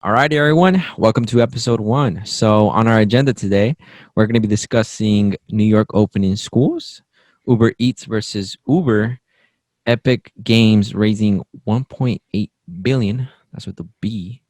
All right, everyone. Welcome to episode one. So, on our agenda today, we're going to be discussing New York opening schools, Uber Eats versus Uber, Epic Games raising 1.8 billion. That's with the B,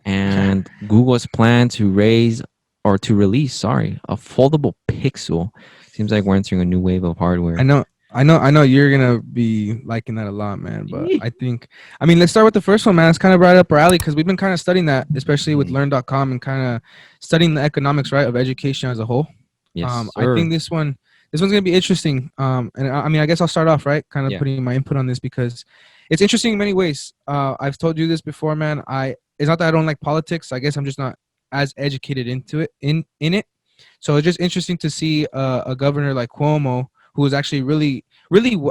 and Google's plan to raise or to release, a foldable Pixel. Seems like we're entering a new wave of I hardware. know, I know you're gonna be liking that a lot, man. But I mean, let's start with the first one, man. It's kind of right up our alley because we've been kind of studying that, especially with Mhm. Learn.com and kind of studying the economics, right, of education as a whole. Yes, I think sir. this one's gonna be interesting. And I mean, I guess I'll start off, right, kind of Yeah. putting my input on this because it's interesting in many ways. I've told you this before, man. It's not that I don't like politics. I guess I'm just not as educated into it in it. So it's just interesting to see a governor like Cuomo, who was actually really,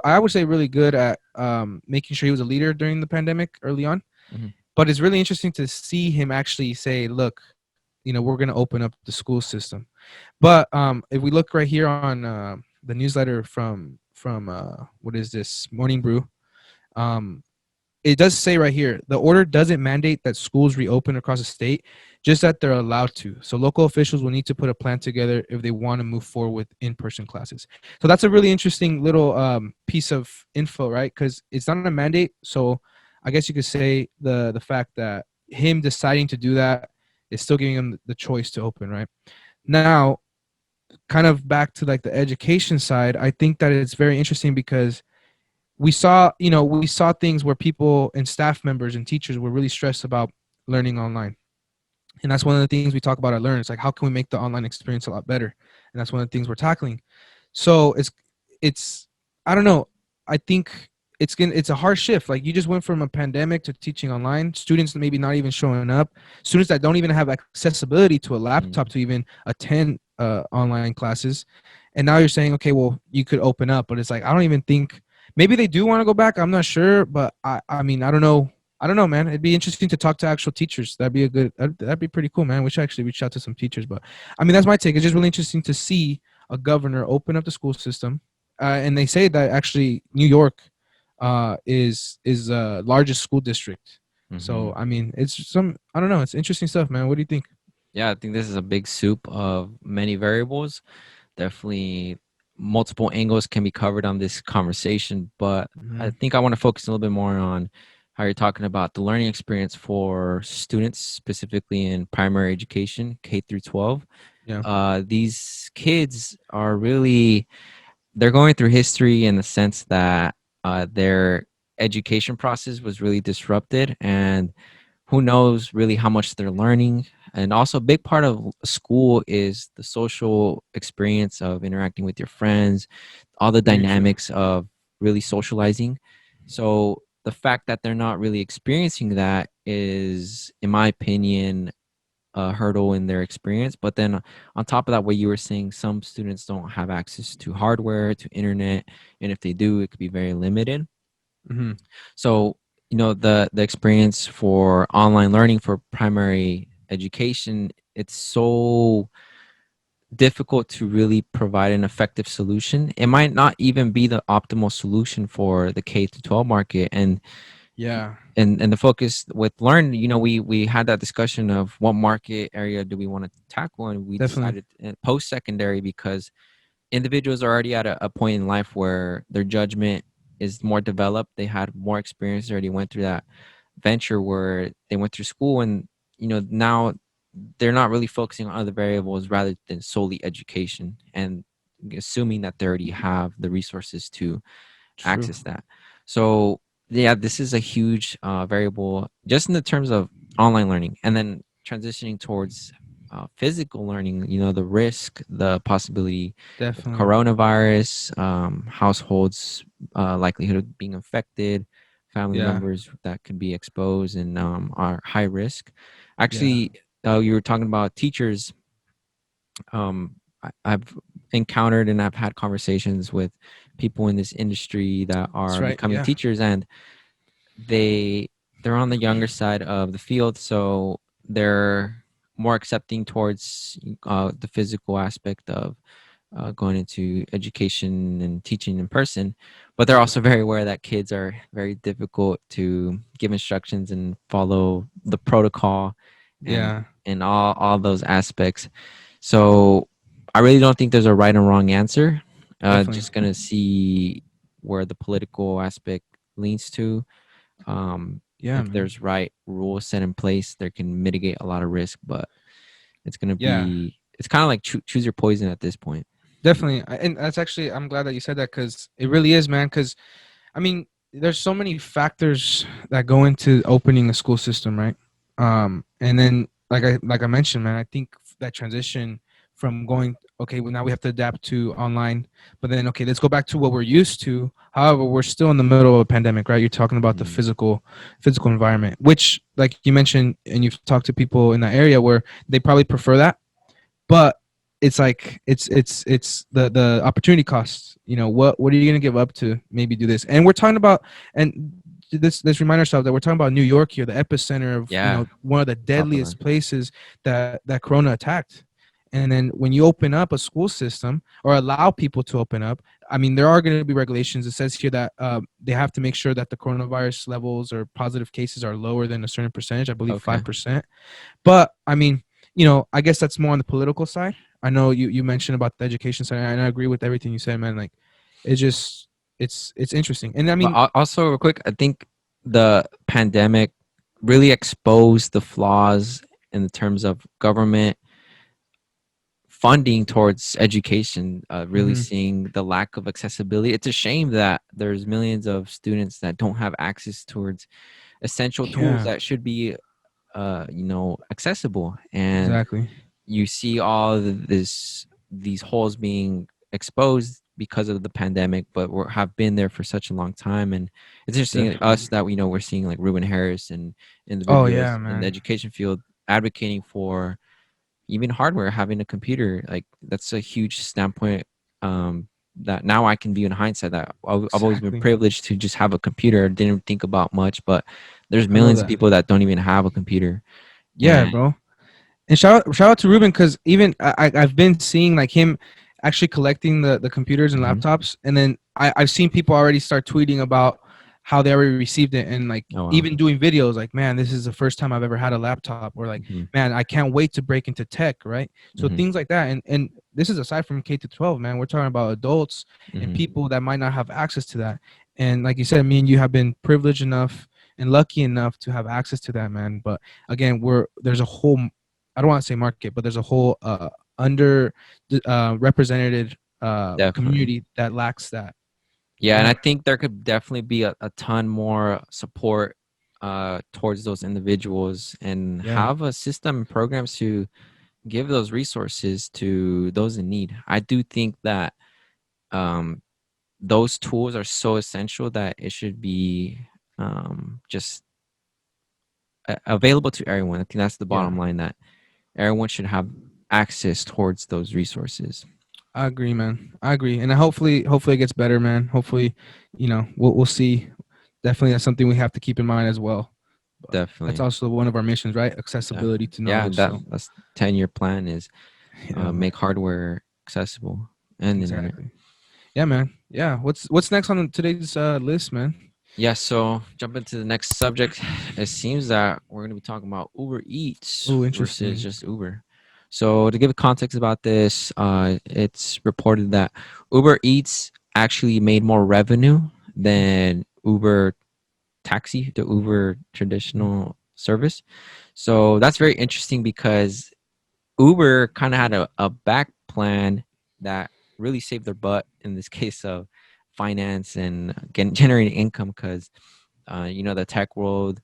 I would say, really good at making sure he was a leader during the pandemic early on. Mhm. But it's really interesting to see him actually say, "Look, we're going to open up the school system." But if we look right here on the newsletter from what is this Morning Brew, um, it does say right here the order doesn't mandate that schools reopen across the state, just that they're allowed to. So local officials will need to put a plan together if they want to move forward with in-person classes. So that's a really interesting little piece of info, right? Because it's not a mandate. So I guess you could say the fact that him deciding to do that is still giving him the choice to open, right? Now, kind of back to like the education side, I think that it's very interesting because we saw things where people and staff members and teachers were really stressed about learning online, and that's one of the things we talk about at Learn. It's like, how can we make the online experience a lot better? And that's one of the things we're tackling. So it's I don't know. I think it's a hard shift. Like, you just went from a pandemic to teaching online, students maybe not even showing up, students that don't even have accessibility to a laptop to Mhm. even attend online classes. And now you're saying, okay, well, you could open up, but it's like, I don't even think, maybe they do want to go back, I'm not sure. But I mean, I don't know, man. It'd be interesting to talk to actual teachers. That'd be pretty cool, man. We should actually reach out to some teachers. But I mean, that's my take. It's just really interesting to see a governor open up the school system, and they say that actually New York is largest school district. So Mhm. I mean, I don't know. It's interesting stuff, man. What do you think? Yeah, I think this is a big soup of many variables. Definitely multiple angles can be covered on this conversation, but I Hmm. think I want to focus a little bit more on how you're talking about the learning experience for students, specifically in primary education, K through 12. Yeah. These kids are really they're going through history in the sense that their education process was really disrupted, and who knows really how much they're learning. And also a big part of school is the social experience of interacting with your friends, all the Very true. dynamics of really socializing. So the fact that they're not really experiencing that is, in my opinion, a hurdle in their experience. But then on top of that, what you were saying, some students don't have access to hardware, to internet, and if they do, it could be very limited. Hmm. So, the experience for online learning for primary education, it's so difficult to really provide an effective solution. It might not even be the optimal solution for the K to 12 market. Yeah. And the focus with Learn, we had that discussion of what market area do we want to tackle, and we Definitely. decided post secondary because individuals are already at a point in life where their judgment is more developed. They had more experience. They already went through that venture where they went through school, and now they're not really focusing on other variables rather than solely education, and assuming that they already have the resources to True. access that. So yeah, this is a huge variable just in the terms of online learning, and then transitioning towards physical learning. The risk, the possibility with Definitely. coronavirus, households likelihood of being infected, family Yeah. members that could be exposed and are high risk. Yeah. Actually, you were talking about teachers. I've encountered and I've had conversations with people in this industry that That's are right. becoming Yeah. teachers, and they they're on the younger side of the field, so they're more accepting towards the physical aspect of going into education and teaching in person, but they're also very aware that kids are very difficult to give instructions and follow the protocol and Yeah, all those aspects. So I really don't think there's a right and wrong answer. definitely. Just gonna see where the political aspect leans to. Yeah, If man. there's right rules set in place, there can mitigate a lot of risk, but it's gonna Yeah, be it's kind of like choose your poison at this point. definitely. And that's actually, I'm glad that you said that because it really is, man. Because I mean, there's so many factors that go into opening a school system, right? And then like I mentioned, man, I think that transition from going, okay, well now we have to adapt to online, but then okay, let's go back to what we're used to. However, we're still in the middle of a pandemic, right? You're talking about the Mhm. physical environment, which like you mentioned, and you've talked to people in that area where they probably prefer that, but it's like it's the opportunity costs. You know, what are you going to give up to maybe do this? And we're talking about, and let's remind ourselves that we're talking about New York here, the epicenter of, you Yeah, know, one of the top of that. deadliest places that Corona attacked. And then when you open up a school system or allow people to open up, I mean, there are going to be regulations. It says here that they have to make sure that the coronavirus levels or positive cases are lower than a certain percentage. I believe Okay. 5%. But I mean, you know, I guess that's more on the political side. I know you mentioned about the education side, and I agree with everything you said, man. Like, it's just it's interesting, and I But mean, also, real quick, I think the pandemic really exposed the flaws in the terms of government funding towards education. Really mhm, seeing the lack of accessibility. It's a shame that there's millions of students that don't have access towards essential tools yeah, that should be, accessible. And exactly, you see all these holes being exposed because of the pandemic, but have been there for such a long time. And it's interesting definitely. us that we're seeing like Ruben Harris and Oh yeah, individuals in the man, education field advocating for even hardware, having a computer. Like that's a huge standpoint, that now I can view in hindsight, that I've always been exactly. privileged to just have a computer. Didn't think about much, but there's I love millions of that. people that don't even have a computer. Yeah, And bro. And shout out to Ruben because even I've been seeing like him actually collecting the computers and Mhm. laptops, and then I've seen people already start tweeting about how they already received it, and like Oh wow. even doing videos like, man, this is the first time I've ever had a laptop, or like, Hmm. man, I can't wait to break into tech, right? So Hmm. things like that, and this is aside from K to 12, man. We're talking about adults and Hmm. people that might not have access to that. And like you said, me and you have been privileged enough and lucky enough to have access to that, man. But again, there's a whole, I don't want to say market, but there's a whole under represented Definitely. community that lacks that. Yeah, and Yeah, I think there could definitely be a ton more support towards those individuals, and yeah, have a system and programs to give those resources to those in need. I do think that um, those tools are so essential that it should be just available to everyone. I think that's the yeah. bottom line, that everyone should have access towards those resources. I agree, man. I agree, and hopefully it gets better, man. Hopefully, you know, we'll see. Definitely, that's something we have to keep in mind as well. But that's Definitely. also one of our missions, right? Accessibility Definitely. to Yeah, knowledge. So, that's 10-year plan is yeah, man. make hardware accessible and internet. Exactly. Yeah, man. Yeah. What's next on today's list, man? Yeah, so jump into the next subject. It seems that we're going to be talking about Uber Eats Oh, versus interesting. just Uber. So to give context about this, it's reported that Uber Eats actually made more revenue than Uber Taxi, the Uber Mhm. traditional service. So that's very interesting because Uber kind of had a back plan that really saved their butt in this case of finance and generating income, because the tech world,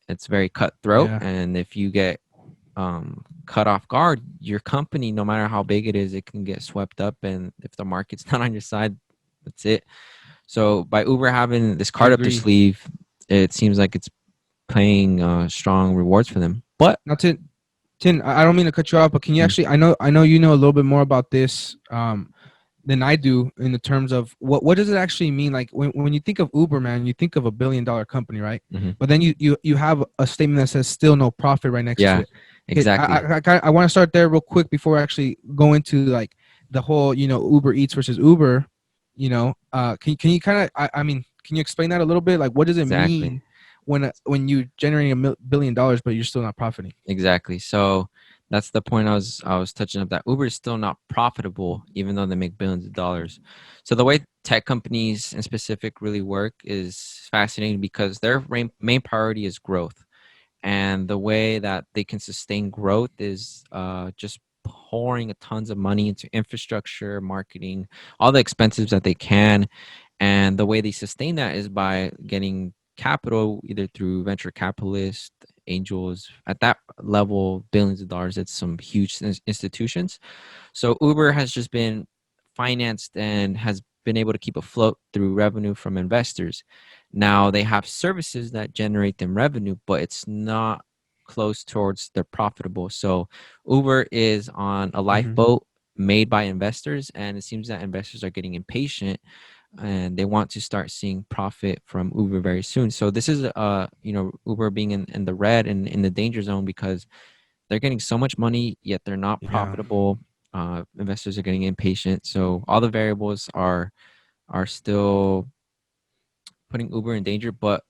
it's very cutthroat, Yeah, and if you get cut off guard, your company, no matter how big it is, it can get swept up, and if the market's not on your side, that's it. So by Uber having this I card up their agree. sleeve, it seems like it's paying strong rewards for them. But Now, Tin, I don't mean to cut you off, but can you mm, actually? I know you know a little bit more about this than I do in the terms of what does it actually mean? Like when you think of Uber, man, you think of a $1 billion company, right? mhm. But then you have a statement that says still no profit right next to Yeah, it. Okay, exactly. I want to start there real quick before we actually go into like the whole, you know, Uber Eats versus Uber. You know, can you kind of, I mean, can you explain that a little bit? Like, what does it Exactly. mean? when you generating $1 billion, but you're still not profiting. Exactly. So that's the point I was touching up, that Uber is still not profitable even though they make billions of dollars. So the way tech companies in specific really work is fascinating because their main priority is growth. And the way that they can sustain growth is just pouring tons of money into infrastructure, marketing, all the expenses that they can. And the way they sustain that is by getting capital either through venture capitalists, angels. At that level, billions of dollars, it's some huge institutions. So Uber has just been financed and has been able to keep afloat through revenue from investors. Now they have services that generate them revenue, but it's not close towards they're profitable. So Uber is on a Hmm. lifeboat made by investors, and it seems that investors are getting impatient and they want to start seeing profit from Uber very soon. So this is Uber being in the red and in the danger zone because they're getting so much money, yet they're not Yeah. profitable. Investors are getting impatient, so all the variables are still putting Uber in danger. But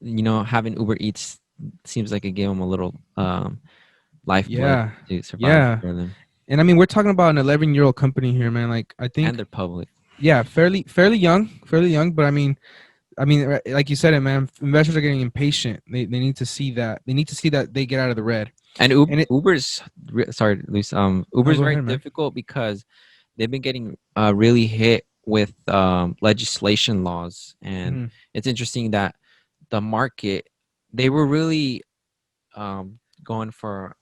having Uber Eats seems like it gave them a little lifeblood Yeah. to survive Yeah. for them, And I mean, we're talking about an 11-year-old company here, man. Like, I and think, they're public. yeah, fairly young. But like you said it, man. Investors are getting impatient. They need to see that. They need to see that they get out of the red. And And it. Uber's sorry, Luis. No, Uber's go very ahead, man. difficult because they've been getting really hit with legislation laws, and Hmm. it's interesting that the market, they were really going for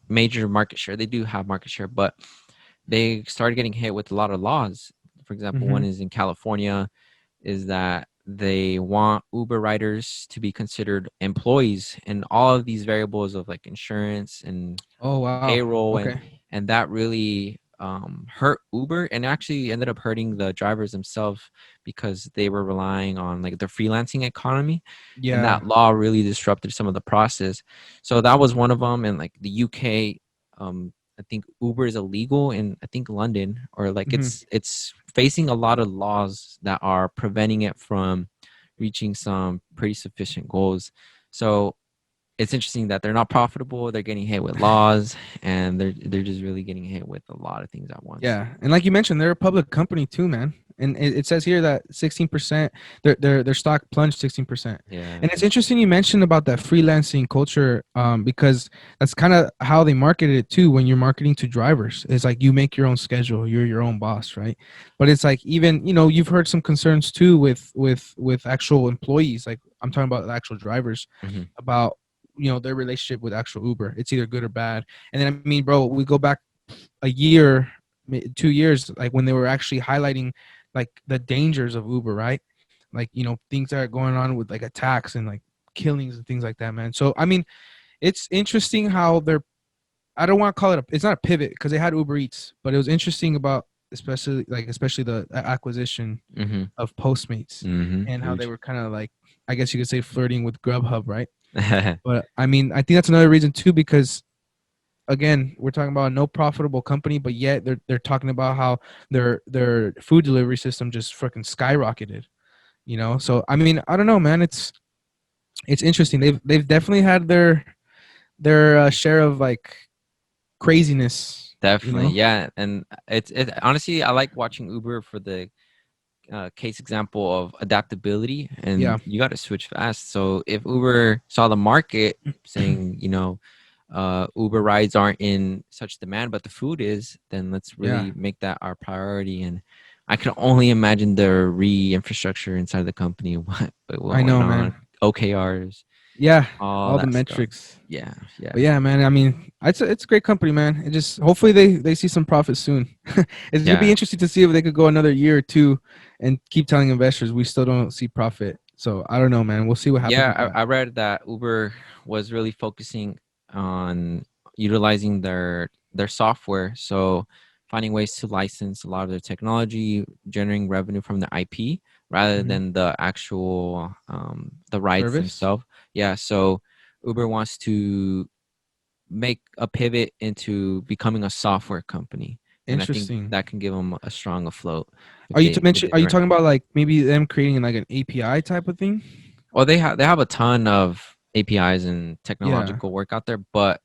major market share. They do have market share, but they started getting hit with a lot of laws. For example, Hmm. one is in California, is that they want Uber riders to be considered employees, and all of these variables of like insurance and Oh wow. payroll, and Okay. that really hurt Uber, and actually ended up hurting the drivers themselves because they were relying on like the freelancing economy, and Yeah. that law really disrupted some of the process. So that was one of them. And like the UK, I think Uber is illegal in, I think, London, or like Hmm. it's facing a lot of laws that are preventing it from reaching some pretty sufficient goals. So it's interesting that they're not profitable, they're getting hit with laws, and they're just really getting hit with a lot of things at once. Yeah, and like you mentioned, they're a public company too, man. And it says here that 16%, their stock plunged 16%. Yeah. And it's interesting you mentioned about that freelancing culture, because that's kind of how they marketed it too. When you're marketing to drivers, it's like you make your own schedule, you're your own boss, right? But it's like, even you've heard some concerns too with actual employees. Like, I'm talking about the actual drivers, Hmm. about their relationship with actual Uber. It's either good or bad. And then, I mean, bro, we go back a year, 2 years, like when they were actually highlighting like the dangers of Uber, right? Like, things that are going on with like attacks and like killings and things like that, man. So I mean, it's interesting how they're, I don't want to call it it's not a pivot because they had Uber Eats, but it was interesting about, especially the acquisition Hmm. of Postmates, Hmm. and how they Huge. were kind of like, I guess you could say, flirting with Grubhub, right? But I mean, I think that's another reason too, because again, we're talking about a no profitable company, but yet they're talking about how their food delivery system just freaking skyrocketed. So I mean, I don't know, man. It's interesting. They've definitely had their share of like craziness. Definitely, yeah. And it honestly, I like watching Uber for the case example of adaptability, and Yeah. you got to switch fast. So if Uber saw the market saying, Uber rides aren't in such demand, but the food is, then let's Yeah. really make that our priority. And I can only imagine the re-infrastructure inside the company, what I went know, on, man. OKRs, Yeah. all All the that stuff. metrics. Yeah, yeah, But yeah, man. I mean, it's a great company, man. It just, hopefully they see some profit soon. It's gonna be yeah. interesting to see if they could go another year or two and keep telling investors we still don't see profit. So I don't know, man. We'll see what happens with Yeah, that. I read that Uber was really focusing on utilizing their software, so finding ways to license a lot of their technology, generating revenue from the IP rather Hmm. than the actual the rides Service. themselves. Yeah, so Uber wants to make a pivot into becoming a software company, and I think Interesting. that can give them a strong afloat Are if you to they mention? do Are the you right talking thing. about like maybe them creating like an API type of thing? Well, they have a ton of APIs and Yeah, technological work out there, but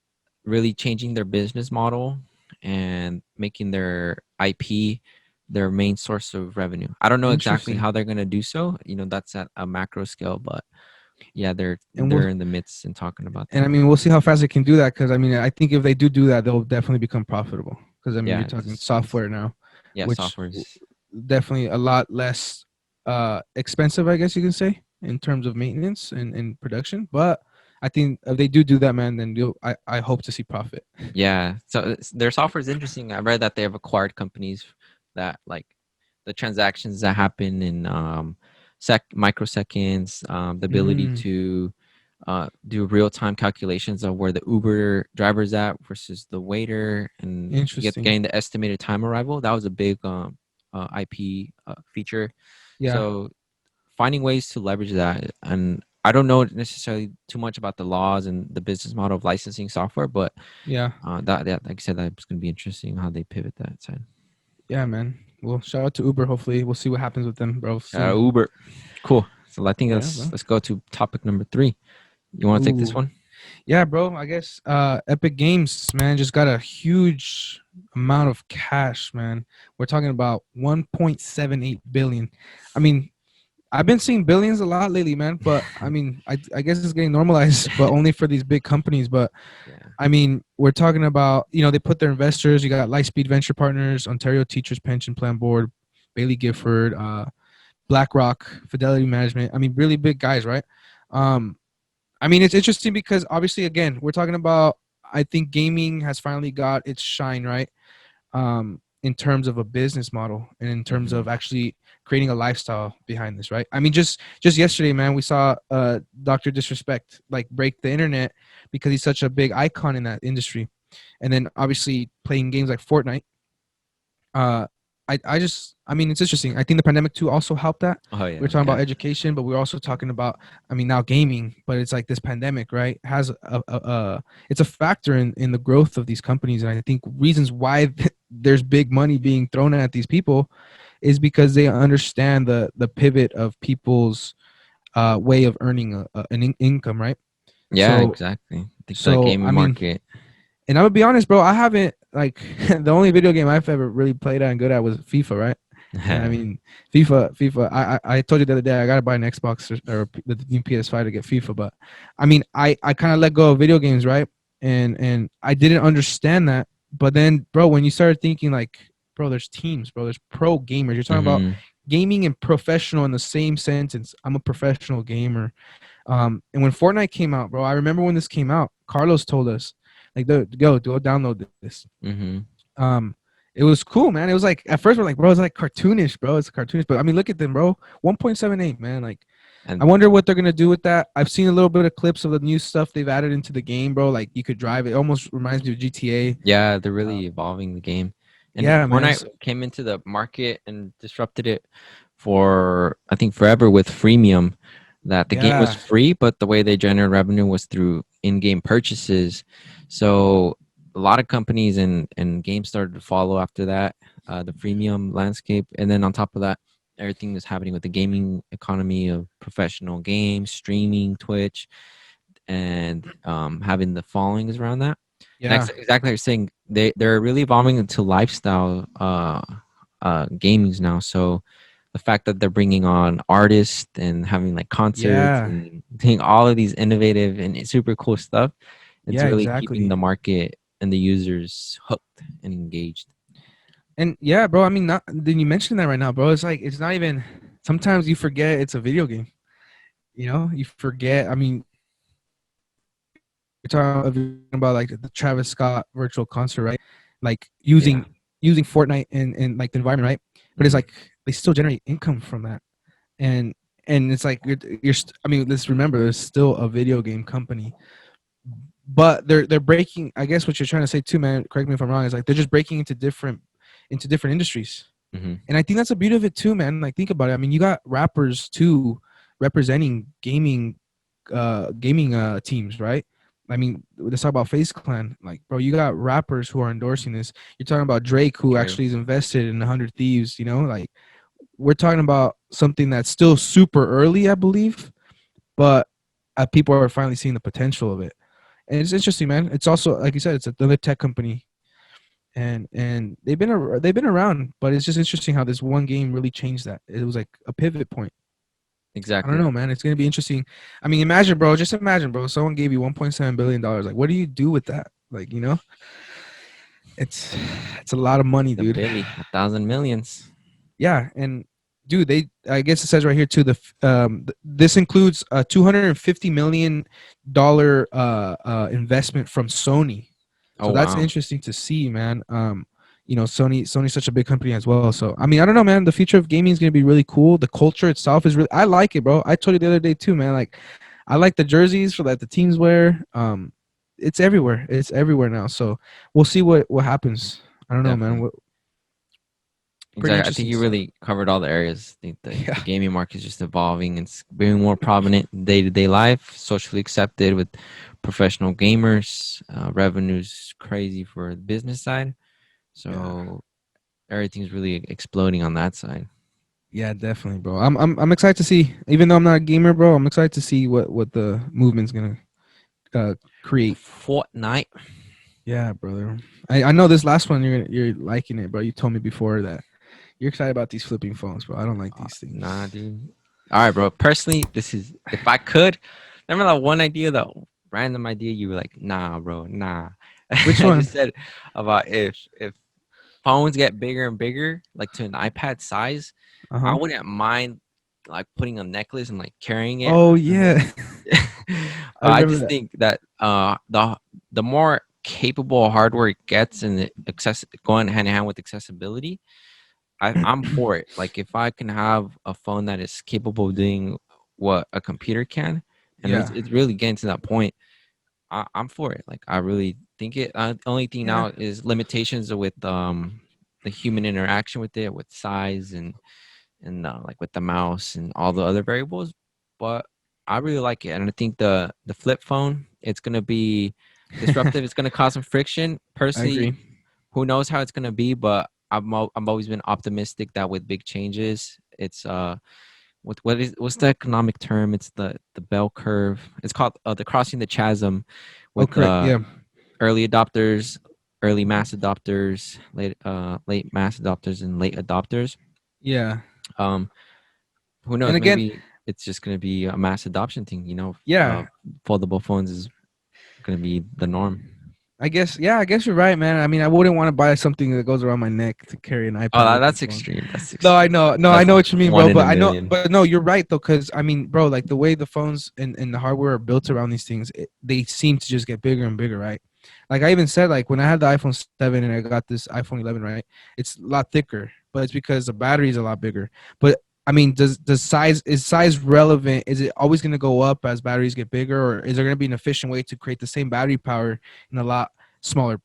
really changing their business model and making their IP their main source of revenue. I don't know exactly interesting. how they're gonna do so. That's at a macro scale, but yeah, they're And they're in the midst and talking about I that. mean, we'll see how fast they can do that. Because I mean, I think if they do that, they'll definitely become profitable. Because I mean, you're Yeah, talking software now, yeah, which software's definitely a lot less expensive, I guess you can say, in terms of maintenance and production. But I think if they do that, man, then I hope to see profit. yeah. So their software is interesting. I read that they have acquired companies that like the transactions that happen in microseconds, the ability Mm, to do real time calculations of where the Uber driver's at versus the waiter, and interesting. getting the estimated time arrival. That was a big IP feature. Yeah, So finding ways to leverage that, and I don't know necessarily too much about the laws and the business model of licensing software, but yeah, that like I said, that's going to be interesting how they pivot that side. yeah, man. Well, shout out to Uber. Hopefully, we'll see what happens with them, bro, soon. Uber, cool. So I think Yeah, bro. let's go to topic number 3. You want to take this Ooh. one? Yeah, bro. I guess Epic Games, man, just got a huge amount of cash, man. We're talking about 1.78 billion. I mean, I've been seeing billions a lot lately, man, but I mean, I guess it's getting normalized, but only for these big companies. But Yeah. I mean, we're talking about, they put their investors. You got Lightspeed Venture Partners, Ontario Teachers Pension Plan Board, Bailey Gifford, BlackRock, Fidelity Management. I mean, really big guys, right? Um, I mean, it's interesting because obviously, again, we're talking about. I think gaming has finally got its shine, right? In terms of a business model and in terms Hmm. of actually creating a lifestyle behind this, right? I mean, just yesterday, man, we saw Doctor Disrespect like break the internet because he's such a big icon in that industry, and then obviously playing games like Fortnite. Uh, I mean, it's interesting. I think the pandemic too also helped that. Oh We were yeah, talking about yeah, education, but we are also talking about, I mean, now gaming. But it's like this pandemic, right? Has it's a factor in the growth of these companies, and I think reasons why there's big money being thrown at these people is because they understand the pivot of people's way of earning income, right? yeah. So Exactly. I think the so gaming I mean, market. and I'm gonna be honest, bro. I haven't like the only video game I've ever really played at and good at was FIFA, right? And I mean, FIFA. I told you the other day I gotta buy an Xbox or the new PS5 to get FIFA, but I mean, I kind of let go of video games, right? And I didn't understand that, but then, bro, when you started thinking like, bro, there's teams, bro, there's pro gamers. You're talking about Hmm. gaming and professional in the same sentence. I'm a professional gamer. And when Fortnite came out, bro, I remember when this came out. Carlos told us, like, go download this. Hmm. Um, it was cool, man. It was like at first we're like, bro, it's like cartoonish, bro. It's cartoonish, but I mean, look at them, bro. 1.78, man. Like, I And wonder what they're gonna do with that. I've seen a little bit of clips of the new stuff they've added into the game, bro. Like, you could drive it. Almost reminds me of GTA. yeah, they're Uh, really evolving the game. And yeah, man. Fortnite came into the market and disrupted it for I think forever with freemium. That the game was Yeah, free, but the way they generate revenue was through in-game purchases. So a lot of companies and games started to follow after that, the freemium landscape. And then on top of that, everything that's happening with the gaming economy of professional games, streaming, Twitch, and having the followings around that. And yeah, exactly like you're saying, they're really evolving into lifestyle gamings now. So the fact that they're bringing on artists and having like concerts yeah, and doing all of these innovative and super cool stuff, it's yeah, really keeping exactly. the market and the users hooked and engaged. And yeah, bro. I mean, not then you mentioned that right now, bro. It's like it's not even. Sometimes you forget it's a video game. You forget. I mean, you're talking about like the Travis Scott virtual concert, right? Like Yeah. using Fortnite and like the environment, right? But it's Hmm. like they still generate income from that, and and it's like I mean, let's remember, there's still a video game company, but they're breaking. I guess what you're trying to say too, man. Correct me if I'm wrong. Is like they're just breaking into different industries. Hmm. And I think that's the beauty of it too, man. Like think about it. I mean, you got rappers too representing gaming teams, right? I mean, let's talk about Face Clan. Like, bro, you got rappers who are endorsing this. You're talking about Drake, who True. actually is invested in 100 Thieves. Like we're talking about something that's still super early, I believe, but people are finally seeing the potential of it. And it's interesting, man. It's also, like you said, it's another tech company, and they've been around, but it's just interesting how this one game really changed that. It was like a pivot point. I don't Exactly. know, man. It's gonna be interesting. I mean, imagine, bro. Just imagine, bro. Someone gave you 1.7 billion dollars. Like, what do you do with that? Like, it's it's a lot of money, The dude. Billy, 1,000 millions. Yeah, and dude, they I guess it says right here too. This includes a $250 million investment from Sony. Oh So that's wow. interesting to see, man. Sony's such a big company as well. So I mean, I don't know, man. The future of gaming is gonna be really cool. The culture itself is really. I like it, bro. I told you the other day too, man. Like, I like the jerseys for that the teams wear. It's everywhere. It's everywhere now. So we'll see what happens. I don't know, man. Definitely. Pretty Exactly. I think interesting you stuff. really covered all the areas. I think the Yeah. gaming market is just evolving and it's being more prominent in day-to-day life, socially accepted with professional gamers. Revenue's crazy for the business side. Yeah. So everything's really exploding on that side. Yeah, definitely, bro. I'm excited to see. Even though I'm not a gamer, bro, I'm excited to see what the movement's gonna create. Fortnite. Yeah, brother. I know this last one you're liking it, bro. You told me before that you're excited about these flipping phones, bro. I don't like these Nah, things. dude. All right, bro. Personally, this is if I could. Remember that one idea, that random idea? You were like, "Nah, bro, nah." Which I one? just said about if phones get bigger and bigger, like to an iPad size, Uh I huh. wouldn't mind like putting a necklace and like carrying it. Oh And then, yeah, I I remember just that. think that the more capable hardware it gets and the going hand in hand with accessibility, I'm for it. Like if I can have a phone that is capable of doing what a computer can, and Yeah. it's really getting to that point, I'm for it. Like I really think it. The only thing Yeah. now is limitations with the human interaction with it, with size and like with the mouse and all the other variables. But I really like it, and I think the flip phone, it's gonna be disruptive. It's gonna cause some friction. I Personally, agree. who knows how it's gonna be, but I've always been optimistic that with big changes, it's what's the economic term? It's the bell curve. It's called the crossing the chasm Oh, with correct. Yeah. early adopters, early mass adopters, late mass adopters, and late adopters. Yeah. Um, who And knows? again, Maybe it's just gonna be a mass adoption thing. yeah. Foldable phones is gonna be the norm. I guess. Yeah. I guess you're right, man. I mean, I wouldn't want to buy something that goes around my neck to carry an Oh, iPad with the that's phone. extreme. That's No, I extreme. know. No, I That's know what you mean, one bro. in a But million. but no, you're right though, because I mean, bro, like the way the phones and the hardware are built around these things, they seem to just get bigger and bigger, right? Like I even said, like when I had the iPhone 7 and I got this iPhone 11, right? It's a lot thicker, but it's because the battery is a lot bigger. But I mean, does size is size relevant? Is it always going to go up as batteries get bigger, or is there going to be an efficient way to create the same battery power in a lot smaller,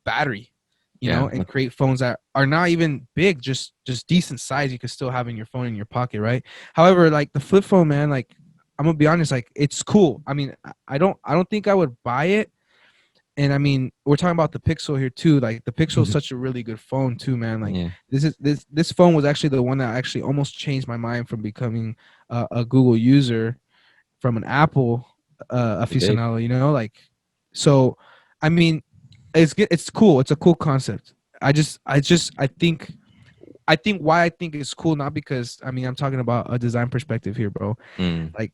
battery? Yeah, And create phones that are not even big, just decent size. You could still have in your phone in your pocket, right? However, like the flip phone, man, like I'm gonna be honest, like it's cool. I mean, I don't think I would buy it. And I mean, we're talking about the Pixel here too. Like the Pixel is such a really good phone too, man. Like yeah. this phone was actually the one that actually almost changed my mind from becoming a Google user from an Apple It did. aficionado. Like so. I mean, it's cool. It's a cool concept. I think why I think it's cool, not because I mean I'm talking about a design perspective here, bro. Mm, Like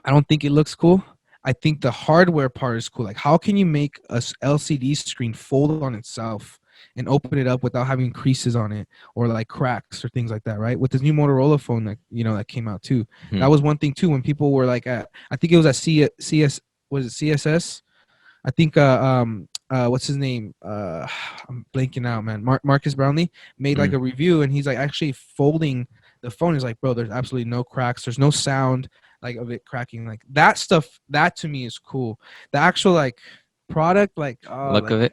I don't think it looks cool. I think the hardware part is cool. Like how can you make a LCD screen fold on itself and open it up without having creases on it or like cracks or things like that, right? With this new Motorola phone that came out too. That hmm. was one thing too when people were like I think it was at CS was it CSS? I think what's his name? I'm blanking out, man. Marcus Brownlee made like Mm. a review, and he's like actually folding the phone. He's like, bro, there's absolutely no cracks. There's no sound like of it cracking. Like that stuff. That to me is cool. The actual like product, Look of it.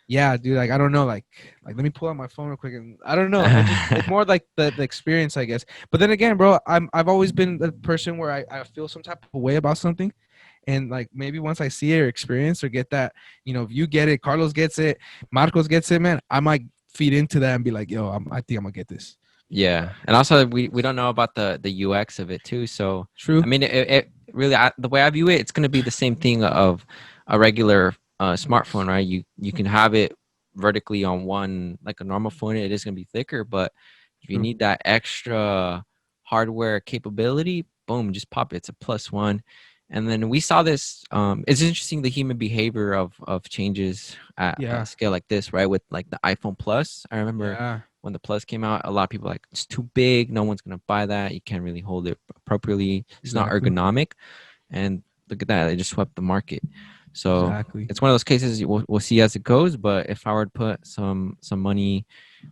yeah, dude. Like I don't know, like let me pull out my phone real quick, and I don't know. It's more like the experience, I guess. But then again, bro, I've always been the person where I feel some type of way about something, and like maybe once I see it or experience or get that, if you get it, Carlos gets it, Marcos gets it, man, I might feed into that and be like, yo, I think I'm gonna get this. Yeah, and also we don't know about the UX of it too. So I True. mean, it really the way I view it, it's going to be the same thing of a regular smartphone, right? You can have it vertically on one like a normal phone. It is going to be thicker, but if you True. need that extra hardware capability, boom, just pop it. It's a plus one. And then we saw this. It's interesting the human behavior of changes at a Yeah. scale like this, right? With like the iPhone Plus, I remember Yeah. when the Plus came out, a lot of people were like it's too big. No one's gonna buy that. You can't really hold it appropriately. It's not Exactly. ergonomic. And look at that, they just swept the market. So Exactly. it's one of those cases we'll see as it goes. But if I were to put some money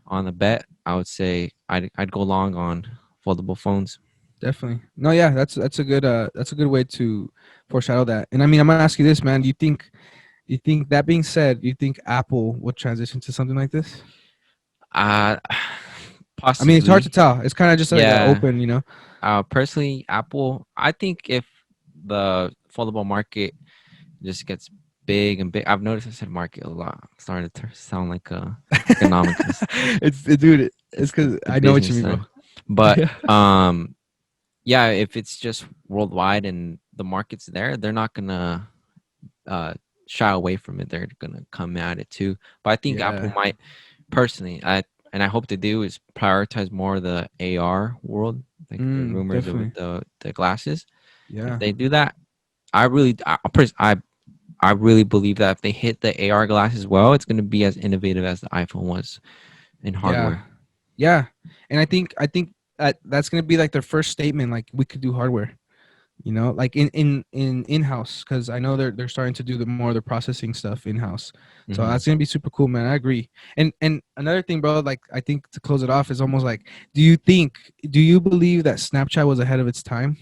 on the bet, I would say I'd go long on foldable phones. Definitely. No, yeah, that's a good way to foreshadow that. And I mean, I'm gonna ask you this, man. Do you think that being said, do you think Apple would transition to something like this? Uh I mean, it's hard to possibly. tell. It's kind of just like an Yeah. open, you know. Personally, Apple. I think if the foldable market just gets big and big, I've noticed I said market a lot. I'm starting to sound like a economicist. Dude, it's It's the because the I know what you business mean, bro. side. But Yeah. yeah, if it's just worldwide and the market's there, they're not gonna uh shy away from it. They're gonna come at it too. But I think Apple Yeah. might personally, I hope to do is prioritize more the AR world, like the rumors of Definitely. the glasses. If Yeah. they do that, I really I really believe that if they hit the AR glasses well, it's gonna be as innovative as the iPhone was in Yeah. hardware. Yeah. And I think that's gonna be like their first statement. Like we could do hardware. You know, like in-house, because I know they're starting to do the more of the processing stuff in-house. So Hmm. that's gonna be super cool, man. I agree. And another thing, bro, like I think to close it off is almost like, do you believe that Snapchat was ahead of its time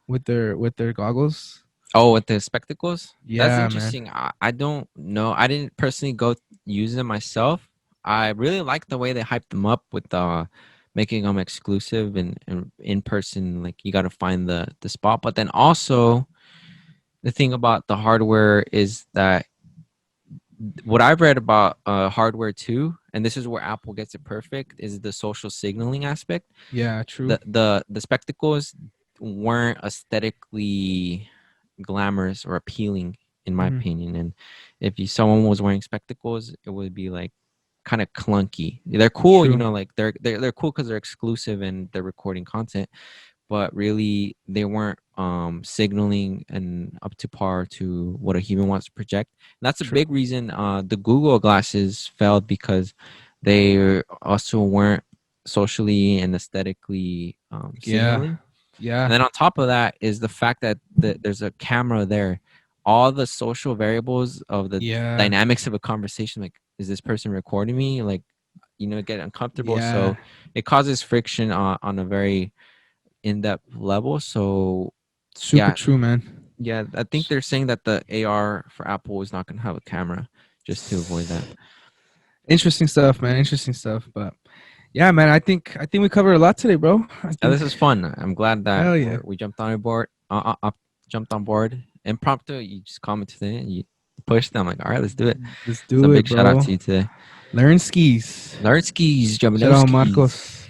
with their goggles? Oh, with the spectacles, that's Yeah, man. interesting. I don't know. I didn't personally go use them myself. I really like the way they hyped them up with making them exclusive and in person. Like you got to find the spot. But then also the thing about the hardware is that what I've read about hardware too, and this is where Apple gets it perfect, is the social signaling aspect. Yeah, true. The spectacles weren't aesthetically glamorous or appealing in my Hmm. opinion, and if someone was wearing spectacles, it would be like kind of clunky. They're cool, True. like they're cool because they're exclusive and they're recording content, but really they weren't signaling and up to par to what a human wants to project. And that's a True. big reason the Google glasses failed, because they also weren't socially and aesthetically Yeah. signaling. And Yeah. then on top of that is the fact that there's a camera there. All the social variables of the Yeah. dynamics of a conversation, like is this person recording me, like get uncomfortable. Yeah. So it causes friction on a very in-depth level. So Super yeah, true, man. yeah, I think they're saying that the AR for Apple is not going to have a camera just to avoid that. Interesting stuff, man. Interesting stuff. But yeah, man, I think we covered a lot today, bro. I Yeah, think this is fun. I'm glad that hell yeah. we jumped on board. Jumped on board impromptu. You just commented today and you pushed them. Like, all right, let's do it. Let's So do it, big shout out bro. to you today. Learn skis. Learn skis, Shout out Jablonskis. Marcos.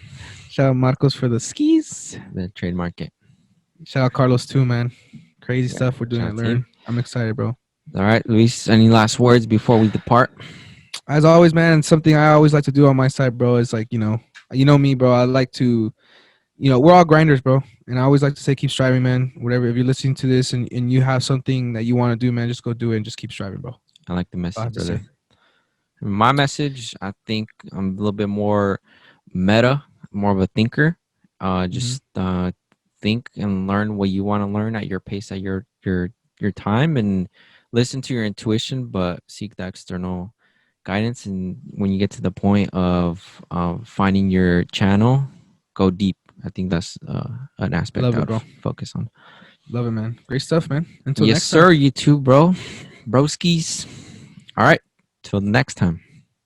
Shout out Marcos for the skis. The trademark it. Shout out Carlos too, man. Crazy Yeah, stuff we're doing shout at out to you. Learn. I'm excited, bro. All right, Luis. Any last words before we depart? As always, man, something I always like to do on my side, bro, is like, you know me, bro. I like to, we're all grinders, bro. And I always like to say, keep striving, man. Whatever, if you're listening to this and you have something that you want to do, man, just go do it and just keep striving, bro. I like the That's all I message, have to say. brother. My message, I think I'm a little bit more meta, more of a thinker. Hmm. Just think and learn what you want to learn at your pace, at your time, and listen to your intuition, but seek the external guidance. And when you get to the point of finding your channel, go deep. I think that's an aspect Love I it, would bro. focus on. Love it, man. Great stuff, man. Until Yes, next time. sir. You too, bro. Broskis. All right. Till next time.